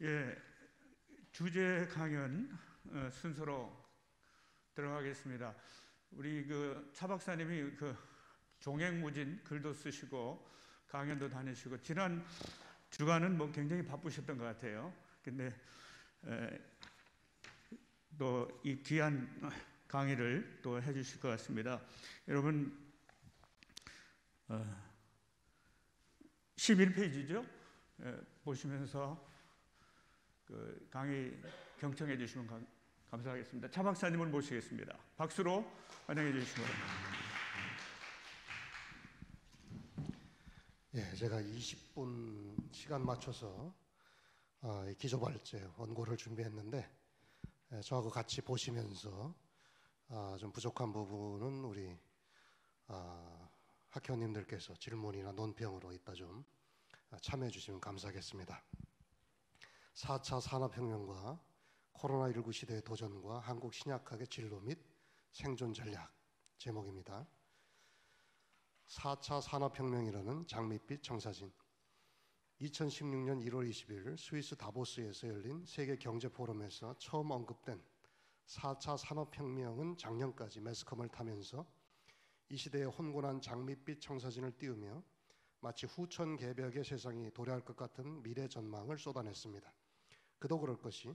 예, 주제 강연 순서로 들어가겠습니다. 우리 차 박사님이 종횡무진 글도 쓰시고 강연도 다니시고 지난 주간은 굉장히 바쁘셨던 것 같아요. 근데 또 이 귀한 강의를 또 해주실 것 같습니다. 여러분 11페이지죠? 보시면서 강의 경청해 주시면 감사하겠습니다. 차 박사님을 모시겠습니다. 박수로 환영해 주시기 바랍니다. 예, 제가 20분 시간 맞춰서 기조발제 원고를 준비했는데 저하고 같이 보시면서 좀 부족한 부분은 우리 학회원님들께서 질문이나 논평으로 이따 좀 참여해 주시면 감사하겠습니다. 4차 산업혁명과 코로나19 시대의 도전과 한국 신약학의 진로 및 생존 전략 제목입니다. 4차 산업혁명이라는 장밋빛 청사진. 2016년 1월 20일 스위스 다보스에서 열린 세계경제포럼에서 처음 언급된 4차 산업혁명은 작년까지 매스컴을 타면서 이 시대의 혼곤한 장밋빛 청사진을 띄우며 마치 후천개벽의 세상이 도래할 것 같은 미래 전망을 쏟아냈습니다. 그도 그럴 것이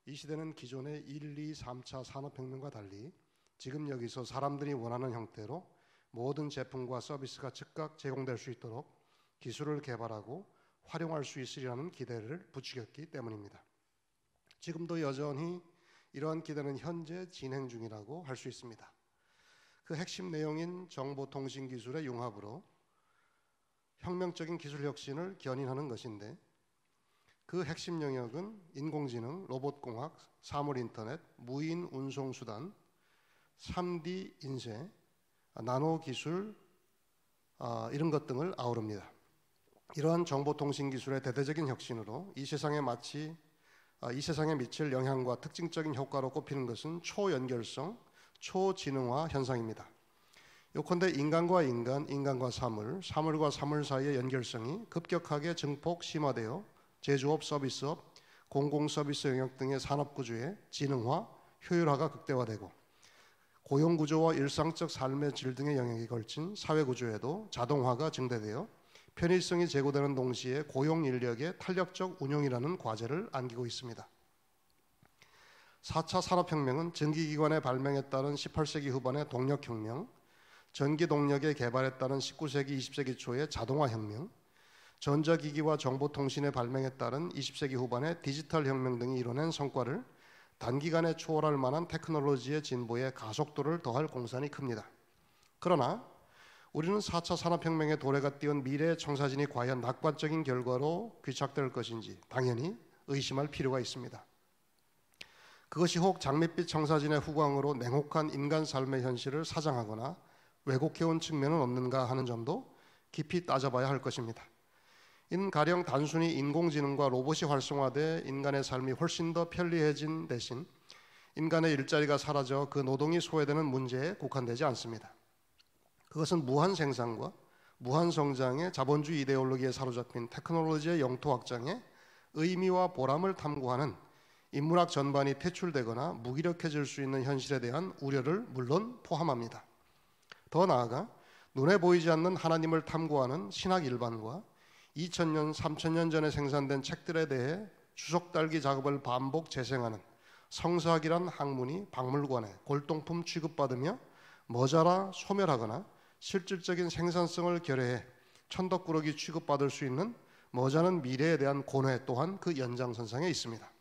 이 시대는 기존의 1, 2, 3차 산업혁명과 달리 지금 여기서 사람들이 원하는 형태로 모든 제품과 서비스가 즉각 제공될 수 있도록 기술을 개발하고 활용할 수 있으리라는 기대를 부추겼기 때문입니다. 지금도 여전히 이러한 기대는 현재 진행 중이라고 할 수 있습니다. 그 핵심 내용인 정보통신기술의 융합으로 혁명적인 기술 혁신을 견인하는 것인데 그 핵심 영역은 인공지능, 로봇공학, 사물인터넷, 무인 운송수단, 3D 인쇄, 나노기술 이런 것 등을 아우릅니다. 이러한 정보통신기술의 대대적인 혁신으로 이 세상에 미칠 영향과 특징적인 효과로 꼽히는 것은 초연결성, 초지능화 현상입니다. 요컨대 인간과 인간, 인간과 사물, 사물과 사물 사이의 연결성이 급격하게 증폭 심화되어 제조업, 서비스업, 공공서비스 영역 등의 산업구조의 지능화, 효율화가 극대화되고 고용구조와 일상적 삶의 질 등의 영역에 걸친 사회구조에도 자동화가 증대되어 편의성이 제고되는 동시에 고용인력의 탄력적 운용이라는 과제를 안기고 있습니다. 4차 산업혁명은 전기기관의 발명에 따른 18세기 후반의 동력혁명, 전기동력의 개발에 따른 19세기, 20세기 초의 자동화혁명, 전자기기와 정보통신의 발명에 따른 20세기 후반의 디지털혁명 등이 이뤄낸 성과를 단기간에 초월할 만한 테크놀로지의 진보에 가속도를 더할 공산이 큽니다. 그러나 우리는 4차 산업혁명의 도래가 띄운 미래의 청사진이 과연 낙관적인 결과로 귀착될 것인지 당연히 의심할 필요가 있습니다. 그것이 혹 장밋빛 청사진의 후광으로 냉혹한 인간 삶의 현실을 사장하거나 왜곡해온 측면은 없는가 하는 점도 깊이 따져봐야 할 것입니다. 이는 가령 단순히 인공지능과 로봇이 활성화돼 인간의 삶이 훨씬 더 편리해진 대신 인간의 일자리가 사라져 그 노동이 소외되는 문제에 국한되지 않습니다. 그것은 무한 생산과 무한 성장의 자본주의 이데올로기에 사로잡힌 테크놀로지의 영토 확장에 의미와 보람을 탐구하는 인문학 전반이 퇴출되거나 무기력해질 수 있는 현실에 대한 우려를 물론 포함합니다. 더 나아가 눈에 보이지 않는 하나님을 탐구하는 신학 일반과 2000년, 3000년 전에 생산된 책들에 대해 주석 달기 작업을 반복 재생하는 성서학이란 학문이 박물관에 골동품 취급받으며 모자라 소멸하거나 실질적인 생산성을 결여해 천덕꾸러기 취급받을 수 있는 머지않은 미래에 대한 고뇌 또한 그 연장선상에 있습니다.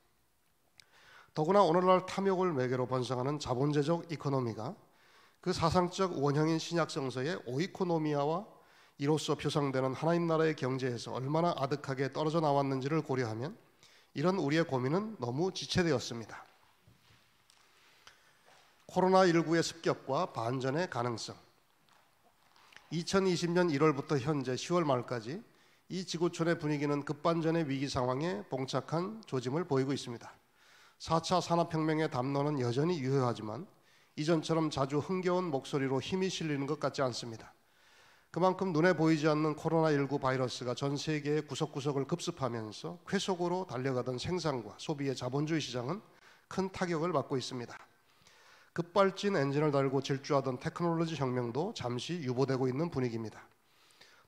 더구나 오늘날 탐욕을 매개로 번성하는 자본제적 이코노미가 그 사상적 원형인 신약성서의 오이코노미아와 이로써 표상되는 하나님 나라의 경제에서 얼마나 아득하게 떨어져 나왔는지를 고려하면 이런 우리의 고민은 너무 지체되었습니다. 코로나19의 습격과 반전의 가능성. 2020년 1월부터 현재 10월 말까지 이 지구촌의 분위기는 급반전의 위기 상황에 봉착한 조짐을 보이고 있습니다. 4차 산업혁명의 담론은 여전히 유효하지만 이전처럼 자주 흥겨운 목소리로 힘이 실리는 것 같지 않습니다. 그만큼 눈에 보이지 않는 코로나19 바이러스가 전 세계의 구석구석을 급습하면서 쾌속으로 달려가던 생산과 소비의 자본주의 시장은 큰 타격을 받고 있습니다. 급발진 엔진을 달고 질주하던 테크놀로지 혁명도 잠시 유보되고 있는 분위기입니다.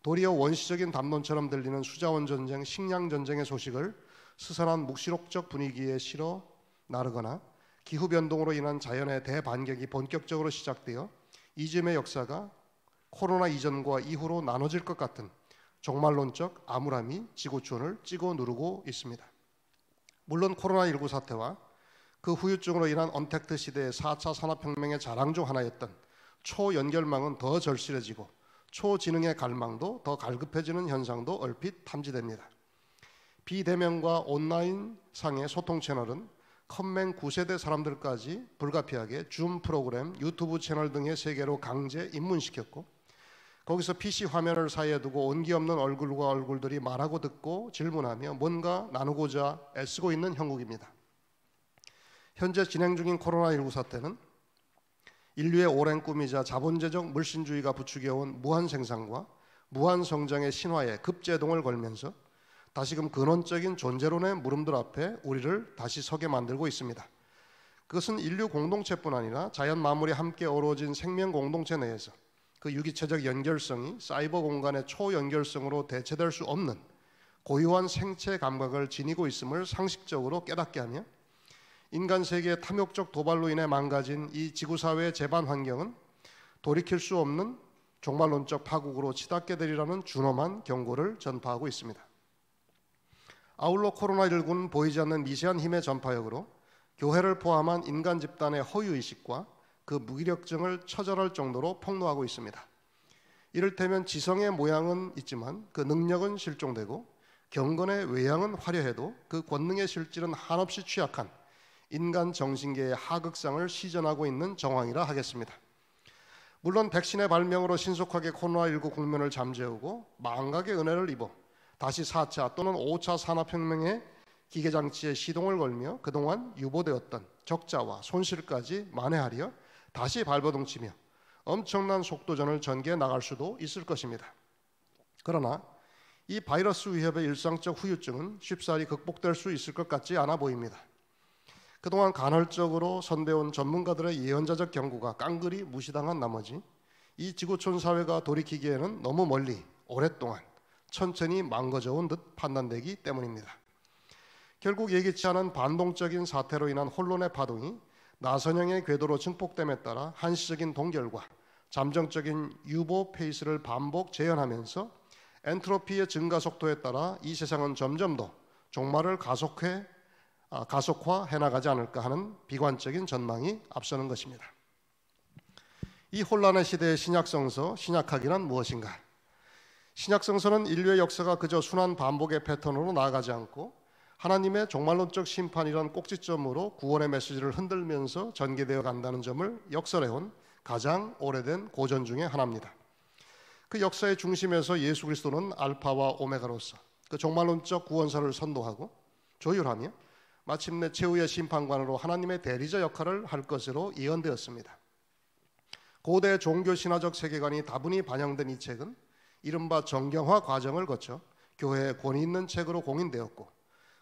도리어 원시적인 담론처럼 들리는 수자원 전쟁, 식량 전쟁의 소식을 스산한 묵시록적 분위기에 실어 나르거나 기후 변동으로 인한 자연의 대반격이 본격적으로 시작되어 이즘의 역사가 코로나 이전과 이후로 나눠질 것 같은 종말론적 암울함이 지구촌을 찍어 누르고 있습니다. 물론 코로나19 사태와 그 후유증으로 인한 언택트 시대의 4차 산업혁명의 자랑 중 하나였던 초연결망은 더 절실해지고 초지능의 갈망도 더 갈급해지는 현상도 얼핏 탐지됩니다. 비대면과 온라인 상의 소통 채널은 컴맹 9세대 사람들까지 불가피하게 줌 프로그램, 유튜브 채널 등의 세계로 강제 입문시켰고 거기서 PC 화면을 사이에 두고 온기 없는 얼굴과 얼굴들이 말하고 듣고 질문하며 뭔가 나누고자 애쓰고 있는 형국입니다. 현재 진행 중인 코로나19 사태는 인류의 오랜 꿈이자 자본제적 물신주의가 부추겨온 무한 생산과 무한 성장의 신화에 급제동을 걸면서 다시금 근원적인 존재론의 물음들 앞에 우리를 다시 서게 만들고 있습니다. 그것은 인류 공동체뿐 아니라 자연 만물이 함께 어우러진 생명 공동체 내에서 그 유기체적 연결성이 사이버 공간의 초연결성으로 대체될 수 없는 고유한 생체 감각을 지니고 있음을 상식적으로 깨닫게 하며 인간 세계의 탐욕적 도발로 인해 망가진 이 지구사회의 재반 환경은 돌이킬 수 없는 종말론적 파국으로 치닫게 되리라는 준엄한 경고를 전파하고 있습니다. 아울러 코로나19는 보이지 않는 미세한 힘의 전파역으로 교회를 포함한 인간 집단의 허위의식과 그 무기력증을 처절할 정도로 폭로하고 있습니다. 이를테면 지성의 모양은 있지만 그 능력은 실종되고 경건의 외양은 화려해도 그 권능의 실질은 한없이 취약한 인간 정신계의 하극상을 시전하고 있는 정황이라 하겠습니다. 물론 백신의 발명으로 신속하게 코로나19 국면을 잠재우고 망각의 은혜를 입어 다시 4차 또는 5차 산업혁명의 기계장치에 시동을 걸며 그동안 유보되었던 적자와 손실까지 만회하려 다시 발버둥치며 엄청난 속도전을 전개해 나갈 수도 있을 것입니다. 그러나 이 바이러스 위협의 일상적 후유증은 쉽사리 극복될 수 있을 것 같지 않아 보입니다. 그동안 간헐적으로 선배온 전문가들의 예언자적 경고가 깡그리 무시당한 나머지 이 지구촌 사회가 돌이키기에는 너무 멀리 오랫동안 천천히 망가져온 듯 판단되기 때문입니다. 결국 예기치 않은 반동적인 사태로 인한 혼돈의 파동이 나선형의 궤도로 증폭됨에 따라 한시적인 동결과 잠정적인 유보 페이스를 반복 재현하면서 엔트로피의 증가 속도에 따라 이 세상은 점점 더 종말을 가속화해 나가지 않을까 하는 비관적인 전망이 앞서는 것입니다. 이 혼란의 시대의 신약성서, 신약학이란 무엇인가? 신약성서는 인류의 역사가 그저 순환 반복의 패턴으로 나아가지 않고 하나님의 종말론적 심판이란 꼭지점으로 구원의 메시지를 흔들면서 전개되어 간다는 점을 역설해온 가장 오래된 고전 중에 하나입니다. 그 역사의 중심에서 예수 그리스도는 알파와 오메가로서 그 종말론적 구원사를 선도하고 조율하며 마침내 최후의 심판관으로 하나님의 대리자 역할을 할 것으로 예언되었습니다. 고대 종교 신화적 세계관이 다분히 반영된 이 책은 이른바 정경화 과정을 거쳐 교회의 권위 있는 책으로 공인되었고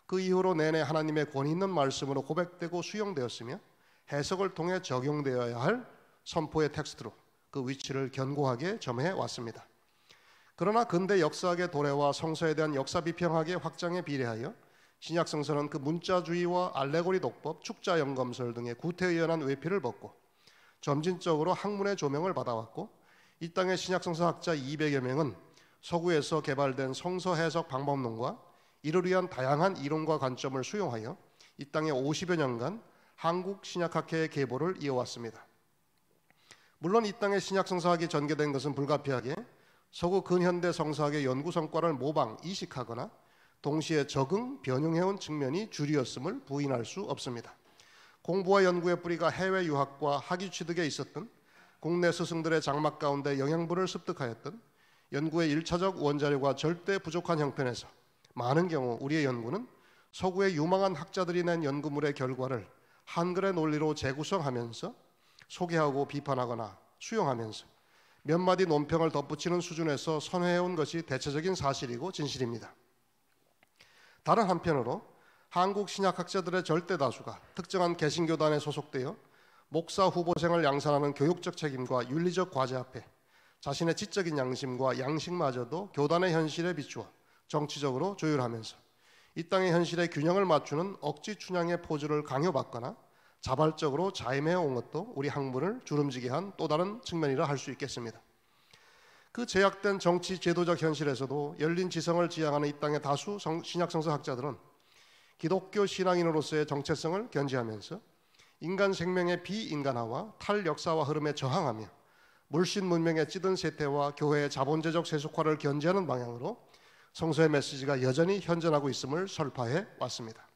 그 이후로 내내 하나님의 권위 있는 말씀으로 고백되고 수용되었으며 해석을 통해 적용되어야 할 선포의 텍스트로 그 위치를 견고하게 점해 왔습니다. 그러나 근대 역사학의 도래와 성서에 대한 역사 비평학의 확장에 비례하여 신약성서는 그 문자주의와 알레고리 독법, 축자 연검설 등의 구태의연한 외피를 벗고 점진적으로 학문의 조명을 받아왔고 이 땅의 신약성서 학자 200여 명은 서구에서 개발된 성서 해석 방법론과 이를 위한 다양한 이론과 관점을 수용하여 이 땅에 50여 년간 한국 신약학회의 계보를 이어왔습니다. 물론 이 땅의 신약성서학이 전개된 것은 불가피하게 서구 근현대 성서학의 연구 성과를 모방, 이식하거나 동시에 적응, 변형해온 측면이 주류였음을 부인할 수 없습니다. 공부와 연구의 뿌리가 해외 유학과 학위 취득에 있었던 국내 스승들의 장막 가운데 영양분을 습득하였던 연구의 1차적 원자료가 절대 부족한 형편에서 많은 경우 우리의 연구는 서구의 유망한 학자들이 낸 연구물의 결과를 한글의 논리로 재구성하면서 소개하고 비판하거나 수용하면서 몇 마디 논평을 덧붙이는 수준에서 선회해온 것이 대체적인 사실이고 진실입니다. 다른 한편으로 한국 신약학자들의 절대 다수가 특정한 개신교단에 소속되어 목사 후보생을 양산하는 교육적 책임과 윤리적 과제 앞에 자신의 지적인 양심과 양식마저도 교단의 현실에 비추어 정치적으로 조율하면서 이 땅의 현실에 균형을 맞추는 억지 춘향의 포즈를 강요받거나 자발적으로 자임해 온 것도 우리 학문을 주름지게 한 또 다른 측면이라 할 수 있겠습니다. 그 제약된 정치 제도적 현실에서도 열린 지성을 지향하는 이 땅의 다수 신약성서 학자들은 기독교 신앙인으로서의 정체성을 견지하면서 인간 생명의 비인간화와 탈역사와 흐름에 저항하며 물씬 문명의 찌든 세태와 교회의 자본제적 세속화를 견지하는 방향으로 성서의 메시지가 여전히 현존하고 있음을 설파해 왔습니다.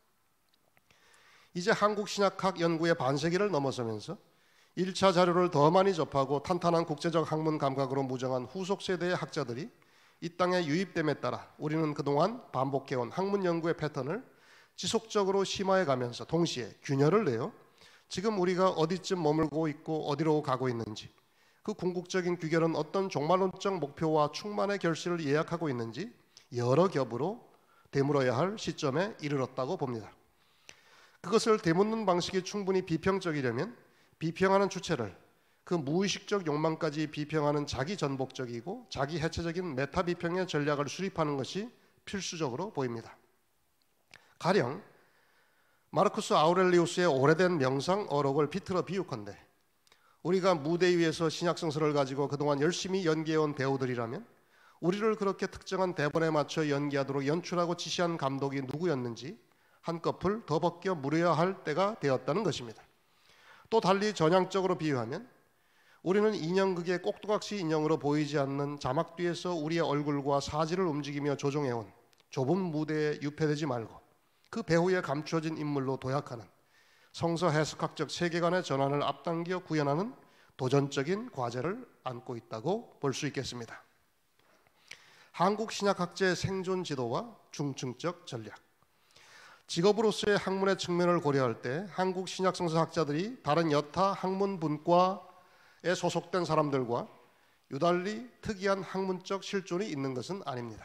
이제 한국 신약학 연구의 반세기를 넘어서면서 1차 자료를 더 많이 접하고 탄탄한 국제적 학문 감각으로 무정한 후속 세대의 학자들이 이 땅에 유입됨에 따라 우리는 그동안 반복해온 학문 연구의 패턴을 지속적으로 심화해 가면서 동시에 균열을 내어 지금 우리가 어디쯤 머물고 있고 어디로 가고 있는지, 그 궁극적인 귀결은 어떤 종말론적 목표와 충만의 결실을 예약하고 있는지 여러 겹으로 되물어야 할 시점에 이르렀다고 봅니다. 그것을 되묻는 방식이 충분히 비평적이려면 비평하는 주체를 그 무의식적 욕망까지 비평하는 자기 전복적이고 자기 해체적인 메타 비평의 전략을 수립하는 것이 필수적으로 보입니다. 가령 마르쿠스 아우렐리우스의 오래된 명상 어록을 비틀어 비유컨대 우리가 무대 위에서 신약성서를 가지고 그동안 열심히 연기해온 배우들이라면 우리를 그렇게 특정한 대본에 맞춰 연기하도록 연출하고 지시한 감독이 누구였는지 한꺼풀 더 벗겨 물어야 할 때가 되었다는 것입니다. 또 달리 전향적으로 비유하면 우리는 인형극의 꼭두각시 인형으로 보이지 않는 자막 뒤에서 우리의 얼굴과 사지를 움직이며 조종해온 좁은 무대에 유폐되지 말고 그 배후에 감추어진 인물로 도약하는 성서 해석학적 세계관의 전환을 앞당겨 구현하는 도전적인 과제를 안고 있다고 볼 수 있겠습니다. 한국 신약학자의 생존 지도와 중층적 전략. 직업으로서의 학문의 측면을 고려할 때 한국 신약성서 학자들이 다른 여타 학문 분과에 소속된 사람들과 유달리 특이한 학문적 실존이 있는 것은 아닙니다.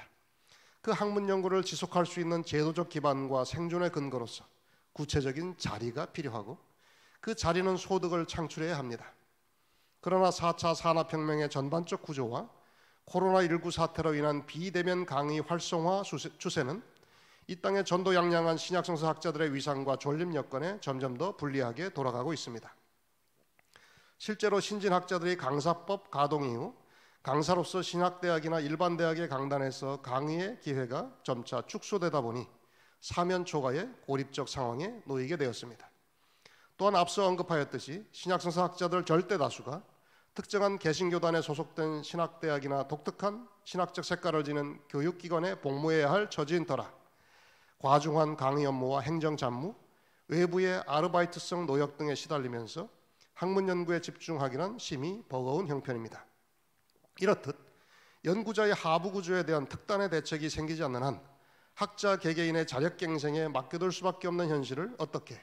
그 학문 연구를 지속할 수 있는 제도적 기반과 생존의 근거로서 구체적인 자리가 필요하고 그 자리는 소득을 창출해야 합니다. 그러나 4차 산업혁명의 전반적 구조와 코로나19 사태로 인한 비대면 강의 활성화 추세는 이 땅의 전도양양한 신약성서 학자들의 위상과 존립 여건에 점점 더 불리하게 돌아가고 있습니다. 실제로 신진학자들이 강사법 가동 이후 강사로서 신학대학이나 일반 대학의 강단에서 강의의 기회가 점차 축소되다 보니 사면 초과의 고립적 상황에 놓이게 되었습니다. 또한 앞서 언급하였듯이 신약성서 학자들 절대 다수가 특정한 개신교단에 소속된 신학대학이나 독특한 신학적 색깔을 지닌 교육기관에 복무해야 할 처지인 터라 과중한 강의 업무와 행정 잡무, 외부의 아르바이트성 노역 등에 시달리면서 학문 연구에 집중하기는 심히 버거운 형편입니다. 이렇듯 연구자의 하부 구조에 대한 특단의 대책이 생기지 않는 한 학자 개개인의 자력갱생에 맡겨둘 수밖에 없는 현실을 어떻게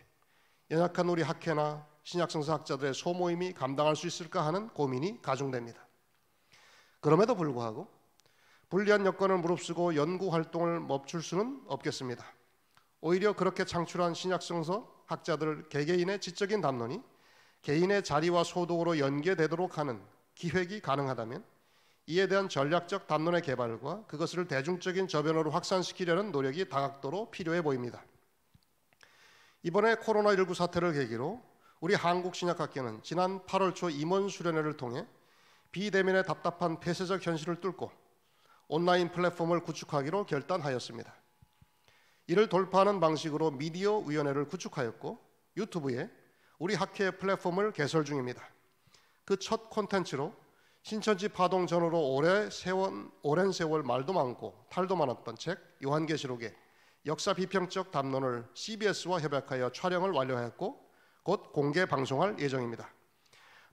연약한 우리 학회나 신약성서 학자들의 소모임이 감당할 수 있을까 하는 고민이 가중됩니다. 그럼에도 불구하고 불리한 여건을 무릅쓰고 연구 활동을 멈출 수는 없겠습니다. 오히려 그렇게 창출한 신약성서 학자들 개개인의 지적인 담론이 개인의 자리와 소득으로 연계되도록 하는 기획이 가능하다면 이에 대한 전략적 담론의 개발과 그것을 대중적인 저변으로 확산시키려는 노력이 다각도로 필요해 보입니다. 이번에 코로나19 사태를 계기로 우리 한국신약학계는 지난 8월 초 임원 수련회를 통해 비대면의 답답한 폐쇄적 현실을 뚫고 온라인 플랫폼을 구축하기로 결단하였습니다. 이를 돌파하는 방식으로 미디어 위원회를 구축하였고 유튜브에 우리 학회 플랫폼을 개설 중입니다. 그 첫 콘텐츠로 신천지 파동 전후로 오랜 세월 말도 많고 탈도 많았던 책 요한계시록의 역사 비평적 담론을 CBS와 협약하여 촬영을 완료하였고 곧 공개 방송할 예정입니다.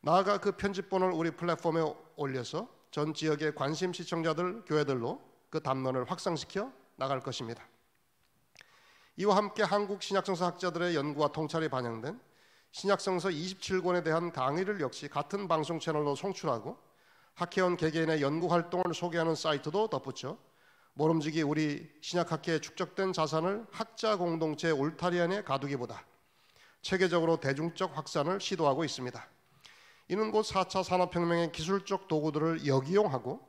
나아가 그 편집본을 우리 플랫폼에 올려서 전 지역의 관심 시청자들, 교회들로 그 담론을 확산시켜 나갈 것입니다. 이와 함께 한국 신약성서 학자들의 연구와 통찰이 반영된 신약성서 27권에 대한 강의를 역시 같은 방송 채널로 송출하고 학회원 개개인의 연구 활동을 소개하는 사이트도 덧붙여 모름지기 우리 신약학회에 축적된 자산을 학자 공동체 울타리 안에 가두기보다 체계적으로 대중적 확산을 시도하고 있습니다. 이는 곧 4차 산업혁명의 기술적 도구들을 역이용하고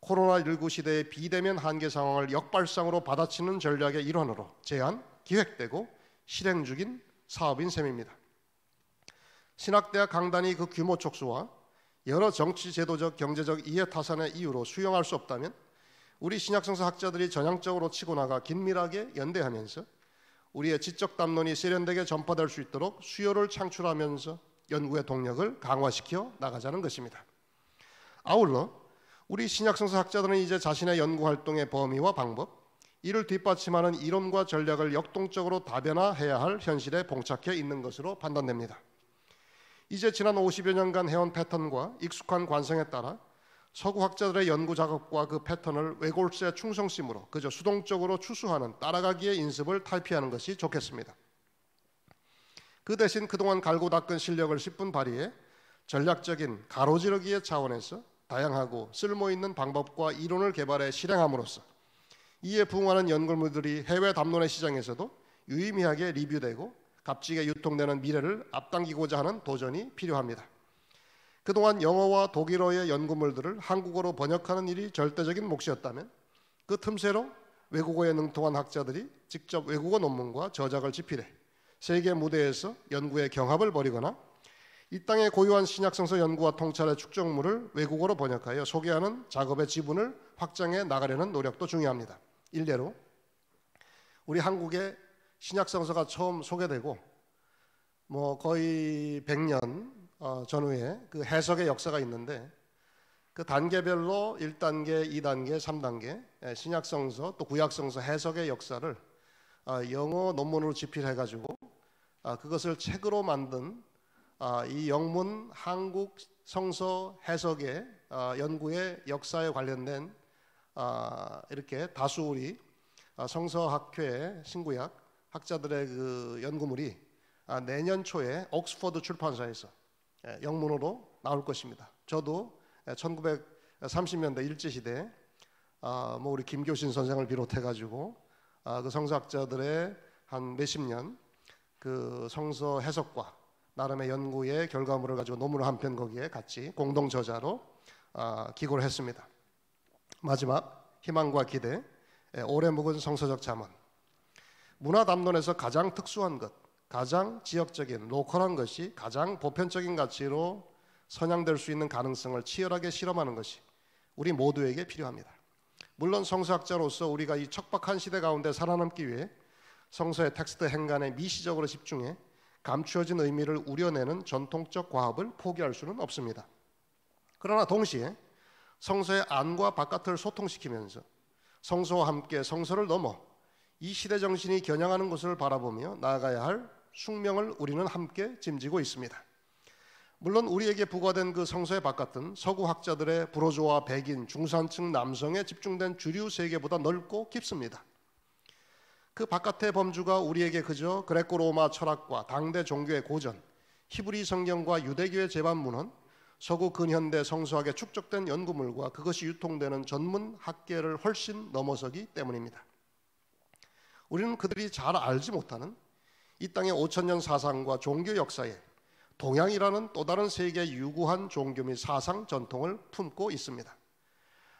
코로나19 시대의 비대면 한계 상황을 역발상으로 받아치는 전략의 일환으로 제안, 기획되고 실행 중인 사업인 셈입니다. 신학대학 강단이 그 규모 촉수와 여러 정치, 제도적, 경제적 이해타산의 이유로 수용할 수 없다면 우리 신약성서 학자들이 전향적으로 치고 나가 긴밀하게 연대하면서 우리의 지적 담론이 세련되게 전파될 수 있도록 수요를 창출하면서 연구의 동력을 강화시켜 나가자는 것입니다. 아울러 우리 신약성서 학자들은 이제 자신의 연구 활동의 범위와 방법, 이를 뒷받침하는 이론과 전략을 역동적으로 다변화해야 할 현실에 봉착해 있는 것으로 판단됩니다. 이제 지난 50여 년간 해온 패턴과 익숙한 관성에 따라 서구 학자들의 연구 작업과 그 패턴을 외골수의 충성심으로 그저 수동적으로 추수하는 따라가기의 인습을 탈피하는 것이 좋겠습니다. 그 대신 그동안 갈고 닦은 실력을 10분 발휘해 전략적인 가로지르기의 차원에서 다양하고 쓸모있는 방법과 이론을 개발해 실행함으로써 이에 부응하는 연구물들이 해외 담론의 시장에서도 유의미하게 리뷰되고 값지게 유통되는 미래를 앞당기고자 하는 도전이 필요합니다. 그동안 영어와 독일어의 연구물들을 한국어로 번역하는 일이 절대적인 몫이었다면 그 틈새로 외국어에 능통한 학자들이 직접 외국어 논문과 저작을 집필해 세계 무대에서 연구의 경합을 벌이거나 이 땅의 고유한 신약성서 연구와 통찰의 축적물을 외국어로 번역하여 소개하는 작업의 지분을 확장해 나가려는 노력도 중요합니다. 일례로 우리 한국의 신약성서가 처음 소개되고 거의 100년 전후에 그 해석의 역사가 있는데 그 단계별로 1단계, 2단계, 3단계 신약성서 또 구약성서 해석의 역사를 영어 논문으로 집필해가지고 그것을 책으로 만든 이 영문 한국 성서 해석의 연구의 역사에 관련된 이렇게 다수 우리 성서학회 신구약 학자들의 그 연구물이 내년 초에 옥스퍼드 출판사에서 영문으로 나올 것입니다. 저도 1930년대 일제시대에 우리 김교신 선생을 비롯해가지고 그 성서학자들의 한 몇십 년 그 성서 해석과 나름의 연구의 결과물을 가지고 논문을 한 편 거기에 같이 공동 저자로 기고를 했습니다. 마지막 희망과 기대, 오래 묵은 성서적 잠언. 문화 담론에서 가장 특수한 것, 가장 지역적인 로컬한 것이 가장 보편적인 가치로 선양될 수 있는 가능성을 치열하게 실험하는 것이 우리 모두에게 필요합니다. 물론 성서학자로서 우리가 이 척박한 시대 가운데 살아남기 위해 성서의 텍스트 행간에 미시적으로 집중해 감추어진 의미를 우려내는 전통적 과업을 포기할 수는 없습니다. 그러나 동시에 성서의 안과 바깥을 소통시키면서 성서와 함께 성서를 넘어 이 시대 정신이 겨냥하는 것을 바라보며 나아가야 할 숙명을 우리는 함께 짐지고 있습니다. 물론 우리에게 부과된 그 성서의 바깥은 서구 학자들의 부르주아, 백인, 중산층 남성에 집중된 주류 세계보다 넓고 깊습니다. 그 바깥의 범주가 우리에게 그저 그레코 로마 철학과 당대 종교의 고전, 히브리 성경과 유대교의 제반문헌, 서구 근현대 성서학에 축적된 연구물과 그것이 유통되는 전문 학계를 훨씬 넘어서기 때문입니다. 우리는 그들이 잘 알지 못하는 이 땅의 5,000년 사상과 종교 역사에 동양이라는 또 다른 세계의 유구한 종교 및 사상 전통을 품고 있습니다.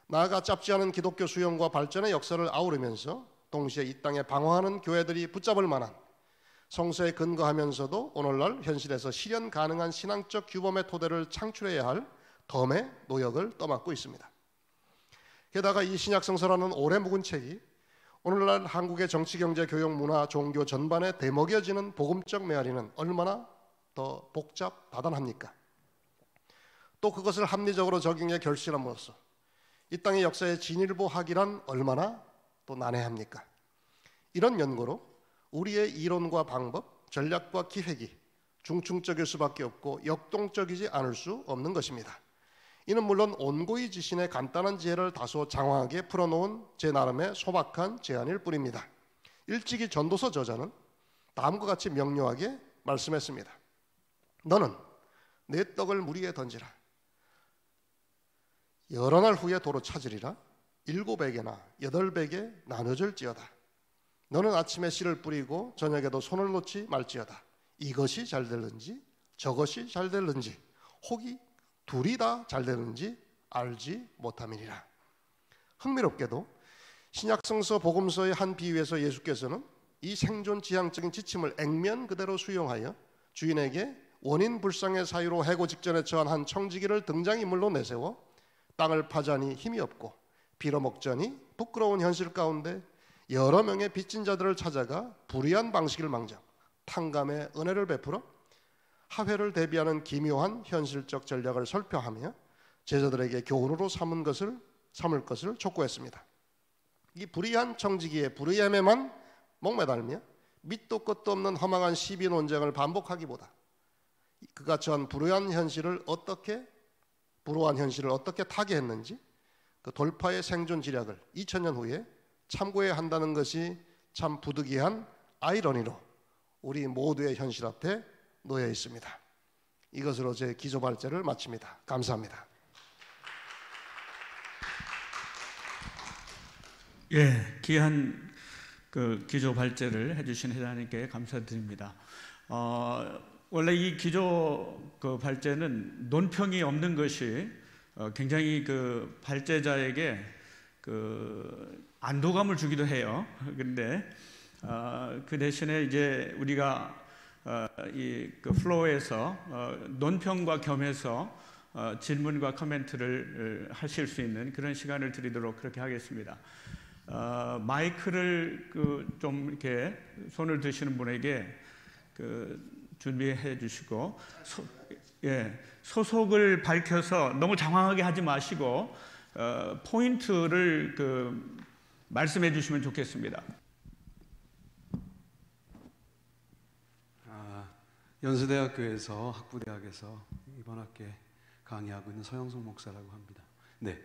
나아가 짧지 않은 기독교 수용과 발전의 역사를 아우르면서 동시에 이 땅에 방황하는 교회들이 붙잡을 만한 성서에 근거하면서도 오늘날 현실에서 실현 가능한 신앙적 규범의 토대를 창출해야 할 덤의 노역을 떠맡고 있습니다. 게다가 이 신약성서라는 오래 묵은 책이 오늘날 한국의 정치, 경제, 교육, 문화, 종교 전반에 되먹여지는 복음적 메아리는 얼마나 더 복잡, 다단합니까? 또 그것을 합리적으로 적용해 결실함으로써 이 땅의 역사의 진일보하기란 얼마나 또 난해합니까? 이런 연고로 우리의 이론과 방법, 전략과 기획이 중충적일 수밖에 없고 역동적이지 않을 수 없는 것입니다. 이는 물론 온고이 지신의 간단한 지혜를 다소 장황하게 풀어놓은 제 나름의 소박한 제안일 뿐입니다. 일찍이 전도서 저자는 다음과 같이 명료하게 말씀했습니다. 너는 내 떡을 물 위에 던지라. 여러 날 후에 도로 찾으리라. 7에게나 8에게 나눠줄지어다. 너는 아침에 씨를 뿌리고 저녁에도 손을 놓지 말지어다. 이것이 잘 될는지 저것이 잘 될는지 혹이 둘이 다 잘 되는지 알지 못함이니라. 흥미롭게도 신약성서 복음서의 한 비유에서 예수께서는 이 생존 지향적인 지침을 액면 그대로 수용하여 주인에게 원인 불상의 사유로 해고 직전에 처한 한 청지기를 등장인물로 내세워 땅을 파자니 힘이 없고 빌어먹자니 부끄러운 현실 가운데 여러 명의 빚진 자들을 찾아가 불의한 방식을 망정 탕감의 은혜를 베풀어 하회를 대비하는 기묘한 현실적 전략을 설명하며 제자들에게 교훈으로 삼을 것을 촉구했습니다. 이 불의한 청지기의 불의함에만 목매달며 밑도 끝도 없는 허망한 시비 논쟁을 반복하기보다 그가 처한 불우한 현실을 어떻게 타개했는지 그 돌파의 생존 지략을 2000년 후에 참고해야 한다는 것이 참 부득이한 아이러니로 우리 모두의 현실 앞에 놓여 있습니다. 이것으로 제 기조 발제를 마칩니다. 감사합니다. 예, 귀한 그 기조 발제를 해주신 회장님께 감사드립니다. 원래 이 기조 그 발제는 논평이 없는 것이 굉장히 그 발제자에게 그 안도감을 주기도 해요. 그런데 그 대신에 이제 우리가 이 그 플로우에서 논평과 겸해서 질문과 코멘트를 하실 수 있는 그런 시간을 드리도록 그렇게 하겠습니다. 마이크를 그 좀 이렇게 손을 드시는 분에게 그 준비해 주시고 소속을 밝혀서 너무 장황하게 하지 마시고 포인트를 그 말씀해 주시면 좋겠습니다. 연세대학교에서 학부대학에서 이번 학기에 강의하고 있는 서영석 목사라고 합니다. 네,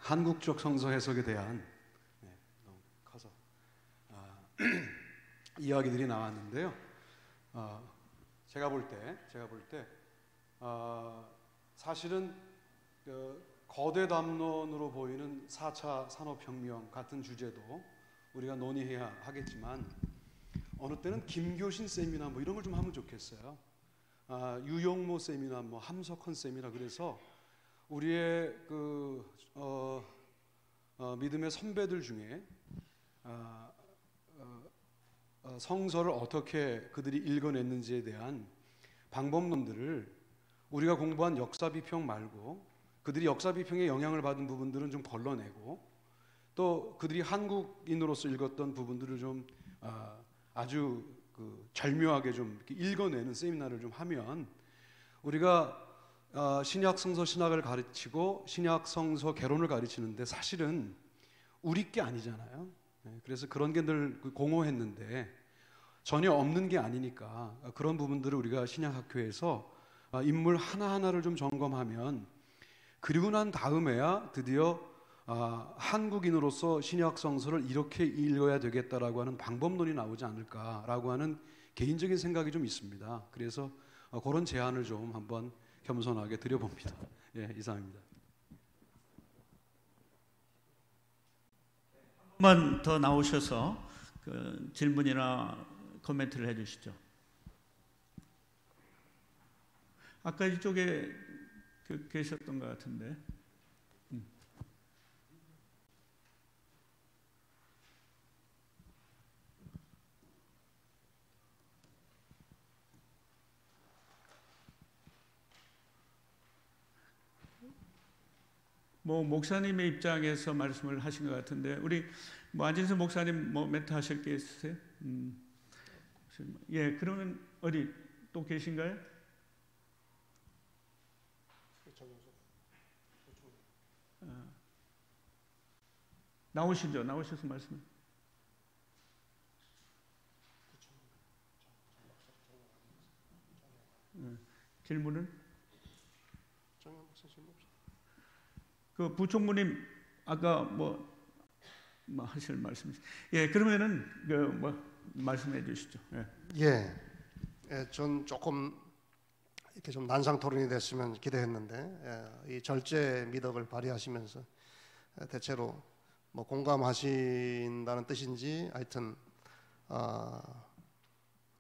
한국 쪽 성서 해석에 대한 너무 커서 이야기들이 나왔는데요. 제가 볼 때 사실은 그 거대 담론으로 보이는 4차 산업혁명 같은 주제도 우리가 논의해야 하겠지만 어느 때는 김교신 세미나 뭐 이런 걸 좀 하면 좋겠어요. 유용모 세미나, 뭐 함석헌 세미나. 그래서 우리의 그 믿음의 선배들 중에 성서를 어떻게 그들이 읽어냈는지에 대한 방법론들을 우리가 공부한 역사 비평 말고 그들이 역사 비평에 영향을 받은 부분들은 좀 걸러내고 또 그들이 한국인으로서 읽었던 부분들을 좀 아주 그 절묘하게 좀 읽어내는 세미나를 좀 하면 우리가 신약 성서 신학을 가르치고 신약 성서 개론을 가르치는데 사실은 우리 게 아니잖아요. 그래서 그런 게 늘 공허했는데 전혀 없는 게 아니니까 그런 부분들을 우리가 신약학교에서 인물 하나하나를 좀 점검하면 그리고 난 다음에야 드디어 한국인으로서 신약 성서를 이렇게 읽어야 되겠다라고 하는 방법론이 나오지 않을까라고 하는 개인적인 생각이 좀 있습니다. 그래서 그런 제안을 좀 한번 겸손하게 드려봅니다. 예, 이상입니다. 한 번 더 나오셔서 그 질문이나 코멘트를 해주시죠. 아까 이쪽에 계셨던 것 같은데. 뭐 목사님의 입장에서 말씀을 하신 것 같은데 우리 뭐 안진수 목사님 뭐 멘트 하실 게 있으세요? 예, 그러면 어디 또 계신가요? 나오시죠. 나오셔서 말씀. 질문은? 그 부총무님 아까 뭐 하실 말씀? 예, 그러면은 그 뭐 말씀해 주시죠. 예. 전 조금 이렇게 좀 난상 토론이 됐으면 기대했는데 이 절제 미덕을 발휘하시면서 대체로 뭐 공감하신다는 뜻인지 하여튼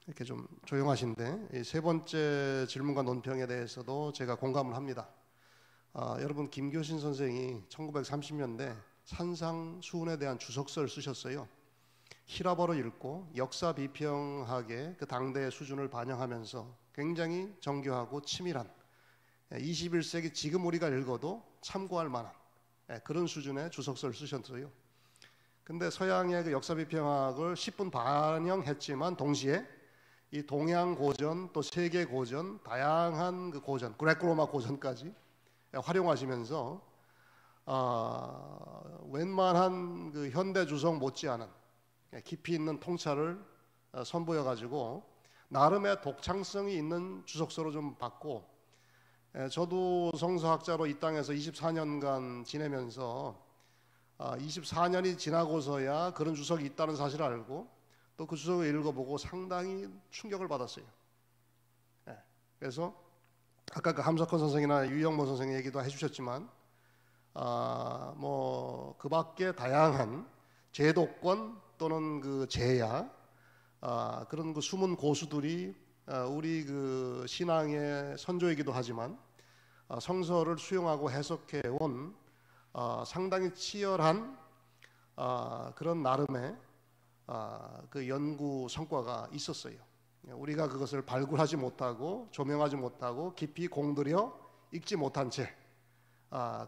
이렇게 좀 조용하신데 이 세 번째 질문과 논평에 대해서도 제가 공감을 합니다. 여러분 김교신 선생이 1930년대 산상수훈에 대한 주석서를 쓰셨어요. 히라버로 읽고 역사 비평학의 그 당대의 수준을 반영하면서 굉장히 정교하고 치밀한 21세기 지금 우리가 읽어도 참고할 만한 그런 수준의 주석서를 쓰셨어요. 근데 서양의 그 역사 비평학을 10분 반영했지만 동시에 이 동양 고전 또 세계 고전 다양한 그 고전 그레코로마 고전까지 활용하시면서 웬만한 그 현대 주석 못지않은 깊이 있는 통찰을 선보여 가지고 나름의 독창성이 있는 주석서로 좀 봤고, 저도 성서학자로 이 땅에서 24년간 지내면서 24년이 지나고서야 그런 주석이 있다는 사실을 알고 또 그 주석을 읽어보고 상당히 충격을 받았어요. 그래서 아까 그 함석헌 선생이나 유영모 선생의 얘기도 해주셨지만 뭐 그 밖에 다양한 제도권 또는 그 제야 그런 그 숨은 고수들이 우리 그 신앙의 선조이기도 하지만 성서를 수용하고 해석해 온 상당히 치열한 그런 나름의 그 연구 성과가 있었어요. 우리가 그것을 발굴하지 못하고 조명하지 못하고 깊이 공들여 읽지 못한 채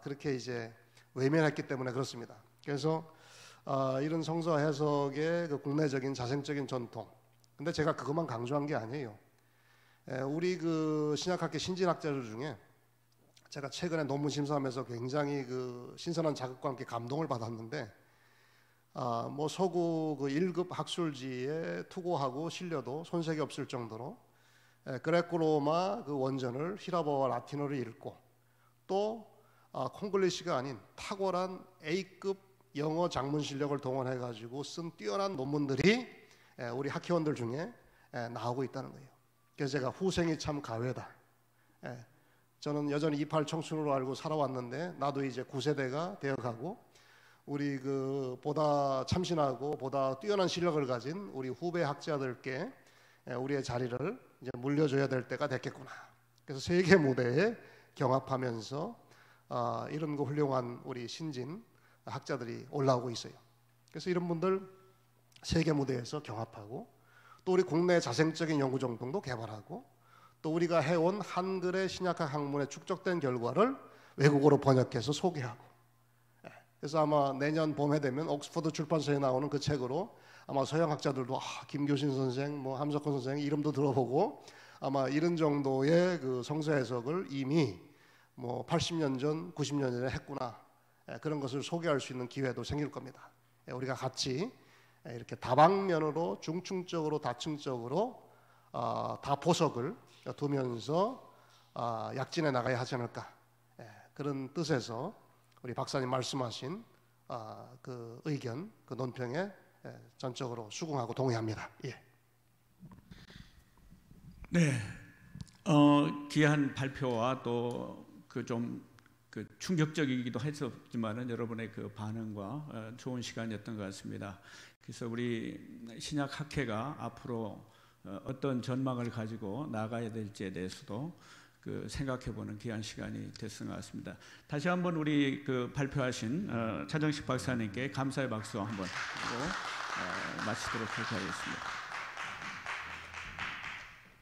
그렇게 이제 외면했기 때문에 그렇습니다. 그래서 이런 성서 해석의 그 국내적인 자생적인 전통. 근데 제가 그것만 강조한 게 아니에요. 우리 그 신약학계 신진학자들 중에 제가 최근에 논문 심사하면서 굉장히 그 신선한 자극과 함께 감동을 받았는데, 뭐 서구 그 1급 학술지에 투고하고 실려도 손색이 없을 정도로 그레코로마 그 원전을 히라버와 라틴어를 읽고 또 콩글리시가 아닌 탁월한 A급 영어 장문 실력을 동원해 가지고 쓴 뛰어난 논문들이 우리 학회원들 중에 나오고 있다는 거예요. 그래서 제가 후생이 참 가외다. 저는 여전히 28 청춘으로 알고 살아왔는데 나도 이제 9세대가 되어가고 우리 그 보다 참신하고 보다 뛰어난 실력을 가진 우리 후배 학자들께 우리의 자리를 이제 물려줘야 될 때가 됐겠구나. 그래서 세계 무대에 경합하면서 이런 거 훌륭한 우리 신진 학자들이 올라오고 있어요. 그래서 이런 분들 세계 무대에서 경합하고 또 우리 국내 자생적인 연구 정통도 개발하고 또 우리가 해온 한글의 신약학 학문에 축적된 결과를 외국어로 번역해서 소개하고, 그래서 아마 내년 봄에 되면 옥스퍼드 출판사에 나오는 그 책으로 아마 서양 학자들도 김교신 선생, 뭐 함석헌 선생 이름도 들어보고 아마 이런 정도의 그 성서 해석을 이미 뭐 80년 전, 90년 전에 했구나, 그런 것을 소개할 수 있는 기회도 생길 겁니다. 우리가 같이 이렇게 다방면으로 중층적으로 다층적으로 다포석을 두면서 약진해 나가야 하지 않을까, 그런 뜻에서 우리 박사님 말씀하신 그 의견, 그 논평에 전적으로 수긍하고 동의합니다. 예. 네, 귀한 발표와 또 그 좀 그 충격적이기도 했었지만은 여러분의 그 반응과 좋은 시간이었던 것 같습니다. 그래서 우리 신약 학회가 앞으로 어떤 전망을 가지고 나가야 될지에 대해서도 그 생각해보는 귀한 시간이 됐던 것 같습니다. 다시 한번 우리 그 발표하신 차정식 박사님께 감사의 박수 한번 하고 마치도록 하겠습니다.